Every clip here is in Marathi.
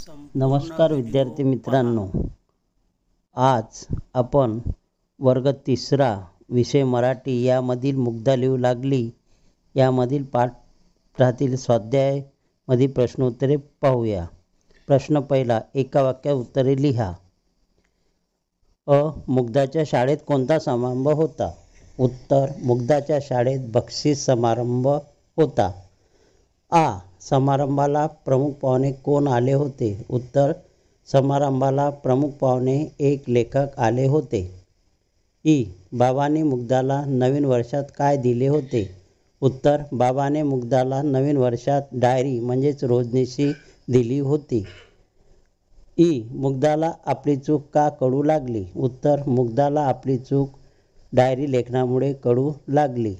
नमस्कार विद्यार्थी मित्रांनो, आज आपण वर्ग 3रा विषय मराठी यामधील मुग्धा लिहू लागली यामधील पाठातील स्वाध्यायामधील प्रश्नोत्तरे पाहूया। प्रश्न पहिला, एका वाक्यात उत्तरे लिहा। मुग्धाच्या शाळेत कोणता समारंभ होता? उत्तर, मुग्धाच्या शाळेत बक्षीस समारंभ होता। समारंभाला प्रमुख पाहुणे कोण आले होते? उत्तर, समारंभाला प्रमुख पाहुणे एक लेखक आले होते। बाबांनी मुग्धाला नवीन वर्षात काय दिले होते? उत्तर, बाबाने मुग्धाला नवीन वर्षात डायरी म्हणजेच रोजनिशी दिली होती। मुग्धाला आपली चूक का कळू लागली? उत्तर, मुग्धाला आपली चूक डायरी लेखनामुळे कळू लागली।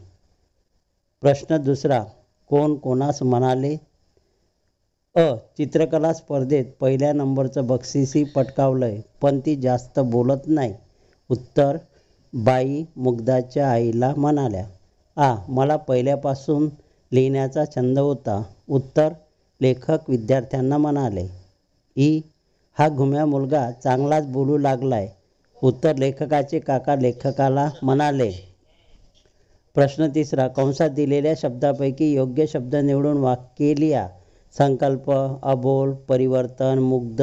प्रश्न दुसरा, कोण कोणास म्हणाले? चित्रकला स्पर्धेत पहिल्या नंबरचं बक्षीसही पटकावलंय, पण ती जास्त बोलत नाही। उत्तर, बाई मुग्धाच्या आईला म्हणाल्या। मला पहिल्यापासून लिहिण्याचा छंद होता। उत्तर, लेखक विद्यार्थ्यांना म्हणाले। हा घुम्या मुलगा चांगलाच बोलू लागलाय। उत्तर, लेखकाचे काका लेखकाला म्हणाले। प्रश्न तिसरा, कंसात दिलेल्या शब्दापैकी योग्य शब्द निवडून वाक्ये लिहा। संकल्प, अबोल, परिवर्तन, मुग्ध,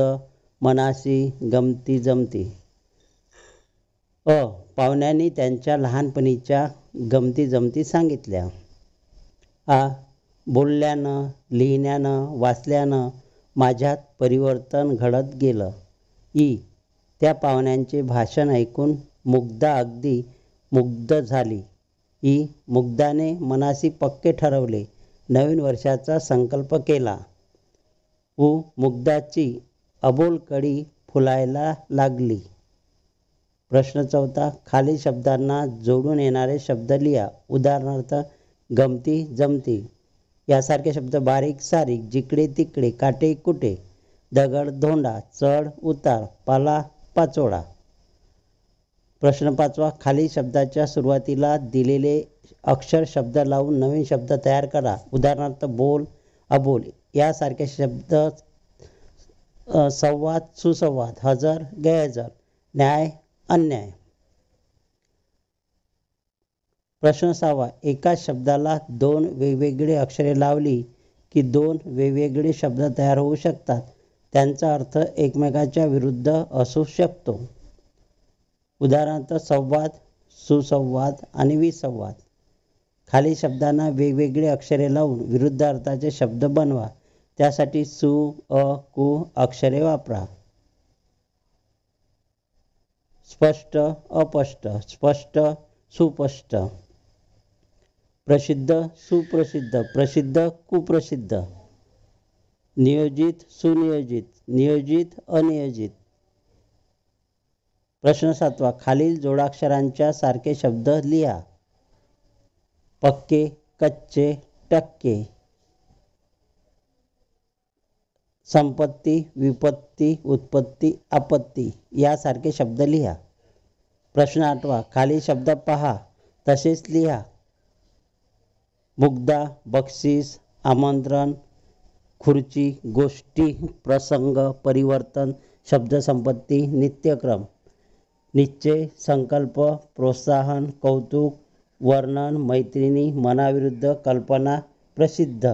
मनासी, गमती जमती। पाहुण्यांनी त्यांच्या लहानपणीच्या गमती जमती सांगितल्या। बोलल्यानं, लिहिण्यानं, वाचल्यानं माझ्यात परिवर्तन घडत गेलं। त्या पाहुण्यांचे भाषण ऐकून मुग्धा अगदी मुग्ध झाली। मुग्धाने मनासी पक्के ठरवले, नवीन वर्षाचा संकल्प केला। मुग्धाची अबोल कळी फुलायला लागली। प्रश्न चौथा, खालील शब्दांना जोडून येणारे शब्द लिहा। उदाहरणार्थ, गमती जमती यासारखे शब्द बारीक सारीक, जिकडे तिकडे, काटे कुटे, दगड धोंडा, चढ उतार, पाला पाचोळा। प्रश्न पाचवा, खालील शब्दाच्या सुरुवातीला दिलेले अक्षर शब्द लावून नवीन शब्द तयार करा। उदाहरणार्थ, बोल, अबोल यासारखे शब्द संवाद, सुसंवाद, हजर, गैरहजर, न्याय, अन्याय। प्रश्न सहावा, एकाच शब्दाला दोन वेगवेगळी अक्षरे लावली की दोन वेगवेगळे शब्द तयार होऊ शकतात। त्यांचा अर्थ एकमेकाच्या विरुद्ध असू शकतो। उदाहरणार्थ, संवाद, सुसंवाद आणि विसंवाद। खालील शब्दांना वेगवेगळी अक्षरे लावून विरुद्ध अर्थाचे शब्द बनवा। त्यासाठी सु, कु अक्षरे वापरा। स्पष्ट, अस्पष्ट, स्पष्ट, सुस्पष्ट। प्रसिद्ध, सुप्रसिद्ध, प्रसिद्ध, कुप्रसिद्ध। नियोजित, सुनियोजित, नियोजित, अनियोजित। प्रश्न सातवा, खालील जोडाक्षरांच्या सारखे शब्द लिहा। पक्के, कच्चे, टक्के। संपत्ती, विपत्ती, उत्पत्ती, आपत्ती यासारखे शब्द लिहा। प्रश्न आठवा, खालील शब्द पहा तसेच लिहा। मुग्धा, बक्षीस, आमंत्रण, खुर्ची, गोष्टी, प्रसंग, परिवर्तन, शब्दसंपत्ती, नित्यक्रम, निश्चय, संकल्प, प्रोत्साहन, कौतुक, वर्णन, मैत्रिणी, मनाविरुद्ध, कल्पना, प्रसिद्ध।